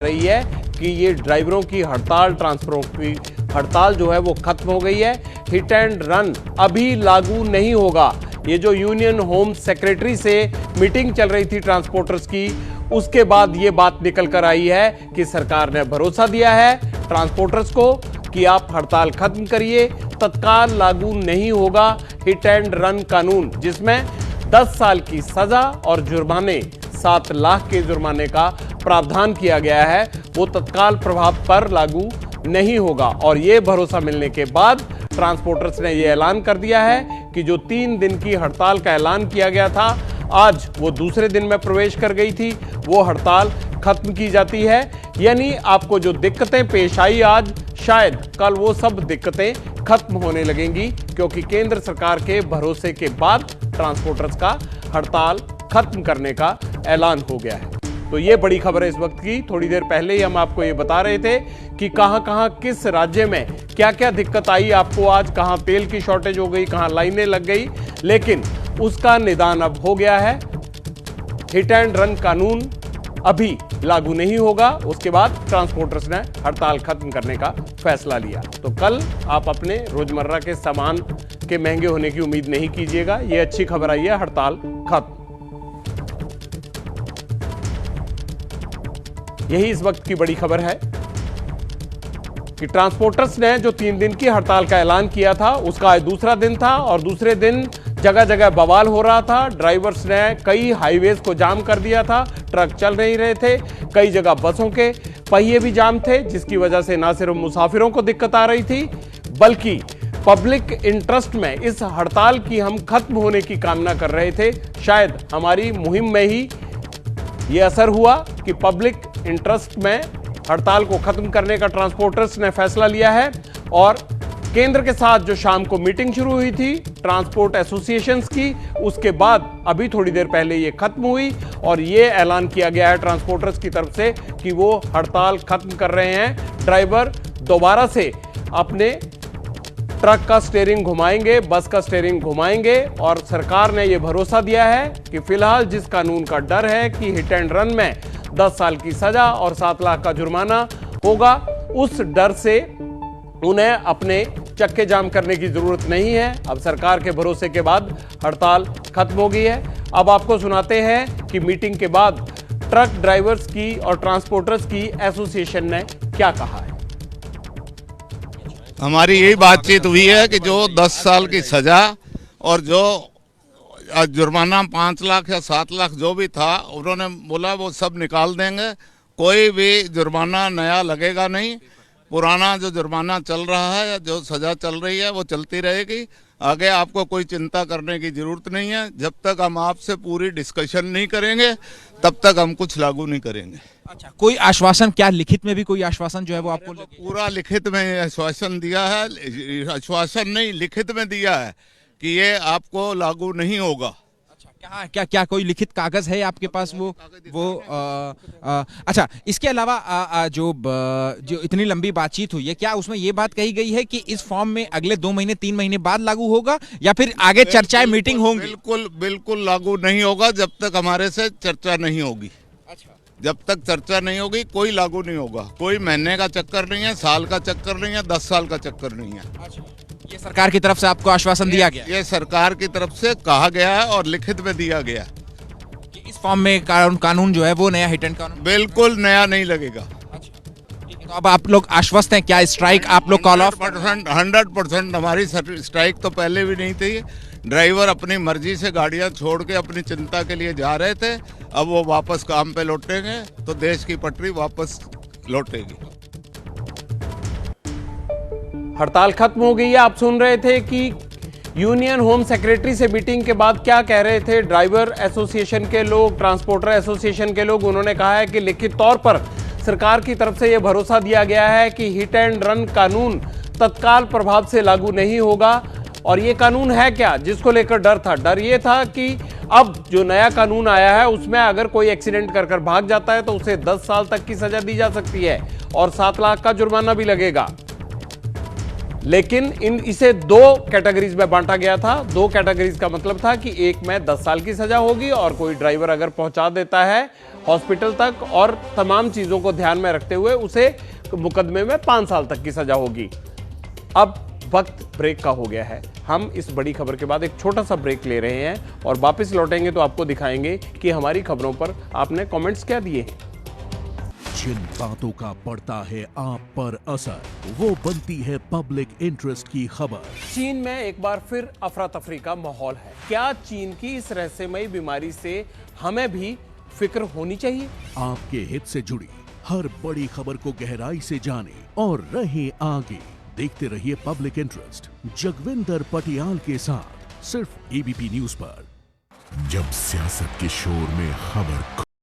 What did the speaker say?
रही है कि ये ड्राइवरों की हड़ताल, ट्रांसफरों की हड़ताल जो है वो खत्म हो गई है। हिट एंड रन अभी लागू नहीं होगा। ये जो यूनियन होम सेक्रेटरी से मीटिंग चल रही थी ट्रांसपोर्टर्स की, उसके बाद ये बात निकल कर आई है कि सरकार ने भरोसा दिया है ट्रांसपोर्टर्स को कि आप हड़ताल खत्म करिए, तत्काल लागू नहीं होगा हिट एंड रन कानून, जिसमें 10 साल की सजा और जुर्माने 7 लाख के जुर्माने का प्रावधान किया गया है, वो तत्काल प्रभाव पर लागू नहीं होगा। और ये भरोसा मिलने के बाद ट्रांसपोर्टर्स ने ये ऐलान कर दिया है कि जो 3 दिन की हड़ताल का ऐलान किया गया था, आज वो दूसरे दिन में प्रवेश कर गई थी, वो हड़ताल खत्म की जाती है। यानी आपको जो दिक्कतें पेश आई आज, शायद कल वो सब दिक्कतें खत्म होने लगेंगी, क्योंकि केंद्र सरकार के भरोसे के बाद ट्रांसपोर्टर्स का हड़ताल खत्म करने का ऐलान हो गया है। तो ये बड़ी खबर है इस वक्त की। थोड़ी देर पहले ही हम आपको ये बता रहे थे कि कहां-कहां किस राज्य में क्या-क्या दिक्कत आई आपको आज, कहां तेल की शॉर्टेज हो गई, कहां लाइनें लग गई, लेकिन उसका निदान अब हो गया है। हिट एंड रन कानून अभी लागू नहीं होगा। उसके बाद ट्रांसपोर्टर्स ने हड़ताल खत्म करने का फैसला लिया। तो कल आप अपने रोजमर्रा के सामान के महंगे होने की उम्मीद नहीं कीजिएगा। ये अच्छी खबर आई है, हड़ताल खत्म। यही इस वक्त की बड़ी खबर है कि ट्रांसपोर्टर्स ने जो 3 दिन की हड़ताल का ऐलान किया था, उसका आज दूसरा दिन था और दूसरे दिन जगह जगह बवाल हो रहा था। ड्राइवर्स ने कई हाईवेज को जाम कर दिया था, ट्रक चल नहीं रहे थे, कई जगह बसों के पहिए भी जाम थे, जिसकी वजह से ना सिर्फ मुसाफिरों को दिक्कत आ रही थी, बल्कि पब्लिक इंटरेस्ट में इस हड़ताल की हम खत्म होने की कामना कर रहे थे। शायद हमारी मुहिम में ही यह असर हुआ कि पब्लिक इंटरेस्ट में हड़ताल को खत्म करने का ट्रांसपोर्टर्स ने फैसला लिया है। और केंद्र के साथ जो शाम को मीटिंग शुरू हुई थी ट्रांसपोर्ट एसोसिएशंस की, उसके बाद अभी थोड़ी देर पहले ये खत्म हुई और ये ऐलान किया गया है ट्रांसपोर्टर्स की तरफ से कि वो हड़ताल खत्म कर रहे हैं। ड्राइवर दोबारा से अपने ट्रक का स्टीयरिंग घुमाएंगे, बस का स्टीयरिंग घुमाएंगे। और सरकार ने यह भरोसा दिया है कि फिलहाल जिस कानून का डर है कि हिट एंड रन में 10 साल की सजा और 7 लाख का जुर्माना होगा, उस डर से उन्हें अपने चक्के जाम करने की जरूरत नहीं है। अब सरकार के भरोसे के बाद हड़ताल खत्म हो गई है। अब आपको सुनाते हैं कि मीटिंग के बाद ट्रक ड्राइवर्स की और ट्रांसपोर्टर्स की एसोसिएशन ने क्या कहा है। हमारी यही बातचीत हुई है कि जो 10 साल की सजा और जो जुर्माना 5 लाख या 7 लाख जो भी था, उन्होंने बोला वो सब निकाल देंगे। कोई भी जुर्माना नया लगेगा नहीं, पुराना जो जुर्माना चल रहा है, जो सजा चल रही है वो चलती रहेगी। आगे आपको कोई चिंता करने की जरूरत नहीं है। जब तक हम आपसे पूरी डिस्कशन नहीं करेंगे तब तक हम कुछ लागू नहीं करेंगे। अच्छा, कोई आश्वासन, क्या लिखित में भी कोई आश्वासन जो है वो आपको पूरा लिखित में आश्वासन दिया है, आश्वासन नहीं लिखित में दिया है कि ये आपको लागू नहीं होगा। अच्छा, क्या कोई लिखित कागज है आपके पास वो अच्छा, इसके अलावा जो इतनी लंबी बातचीत हुई है, क्या उसमें ये बात कही गई है कि इस फॉर्म में अगले 2 महीने 3 महीने बाद लागू होगा या फिर आगे चर्चाएं मीटिंग होंगी? बिल्कुल लागू नहीं होगा जब तक हमारे से चर्चा नहीं होगी। अच्छा, जब तक चर्चा नहीं होगी कोई लागू नहीं होगा। कोई महीने का चक्कर नहीं है, साल का चक्कर नहीं है, 10 साल का चक्कर नहीं है। अच्छा, ये सरकार की तरफ से आपको आश्वासन दिया गया? ये सरकार की तरफ से कहा गया है और लिखित में दिया गया कि इस फॉर्म में कानून जो है वो नया हिट एंड कानून बिल्कुल नया नहीं लगेगा। अच्छा, ठीक है। तो अब आप लोग आश्वस्त हैं? क्या स्ट्राइक आप लोग कॉल ऑफ? 100% हमारी स्ट्राइक तो पहले भी नहीं थी। ड्राइवर अपनी मर्जी से गाड़ियां छोड़ के अपनी चिंता के लिए जा रहे थे, अब वो वापस काम पे लौटेंगे तो देश की पटरी वापस लौटेगी। हड़ताल खत्म हो गई है। आप सुन रहे थे कि यूनियन होम सेक्रेटरी से मीटिंग के बाद क्या कह रहे थे ड्राइवर एसोसिएशन के लोग, ट्रांसपोर्टर एसोसिएशन के लोग। उन्होंने कहा है कि लिखित तौर पर सरकार की तरफ से यह भरोसा दिया गया है कि हिट एंड रन कानून तत्काल प्रभाव से लागू नहीं होगा। और ये कानून है क्या जिसको लेकर डर था? डर ये था कि अब जो नया कानून आया है उसमें अगर कोई एक्सीडेंट कर भाग जाता है तो उसे 10 साल तक की सजा दी जा सकती है और 7 लाख का जुर्माना भी लगेगा। लेकिन इसे दो कैटेगरीज में बांटा गया था। दो कैटेगरीज का मतलब था कि एक में 10 साल की सजा होगी और कोई ड्राइवर अगर पहुंचा देता है हॉस्पिटल तक और तमाम चीजों को ध्यान में रखते हुए उसे मुकदमे में 5 साल तक की सजा होगी। अब वक्त ब्रेक का हो गया है। हम इस बड़ी खबर के बाद एक छोटा सा ब्रेक ले रहे हैं और वापस लौटेंगे तो आपको दिखाएंगे कि हमारी खबरों पर आपने कमेंट्स क्या दिए हैं। जिन बातों का पड़ता है आप पर असर, वो बनती है पब्लिक इंटरेस्ट की खबर। चीन में एक बार फिर अफरा तफरी का माहौल है। क्या चीन की इस रहस्यमयी बीमारी से हमें भी फिक्र होनी चाहिए? आपके हित से जुड़ी हर बड़ी खबर को गहराई से जाने और रहे आगे, देखते रहिए पब्लिक इंटरेस्ट जगविंदर पटियाल के साथ, सिर्फ एबीपी न्यूज पर। जब सियासत के शोर में खबर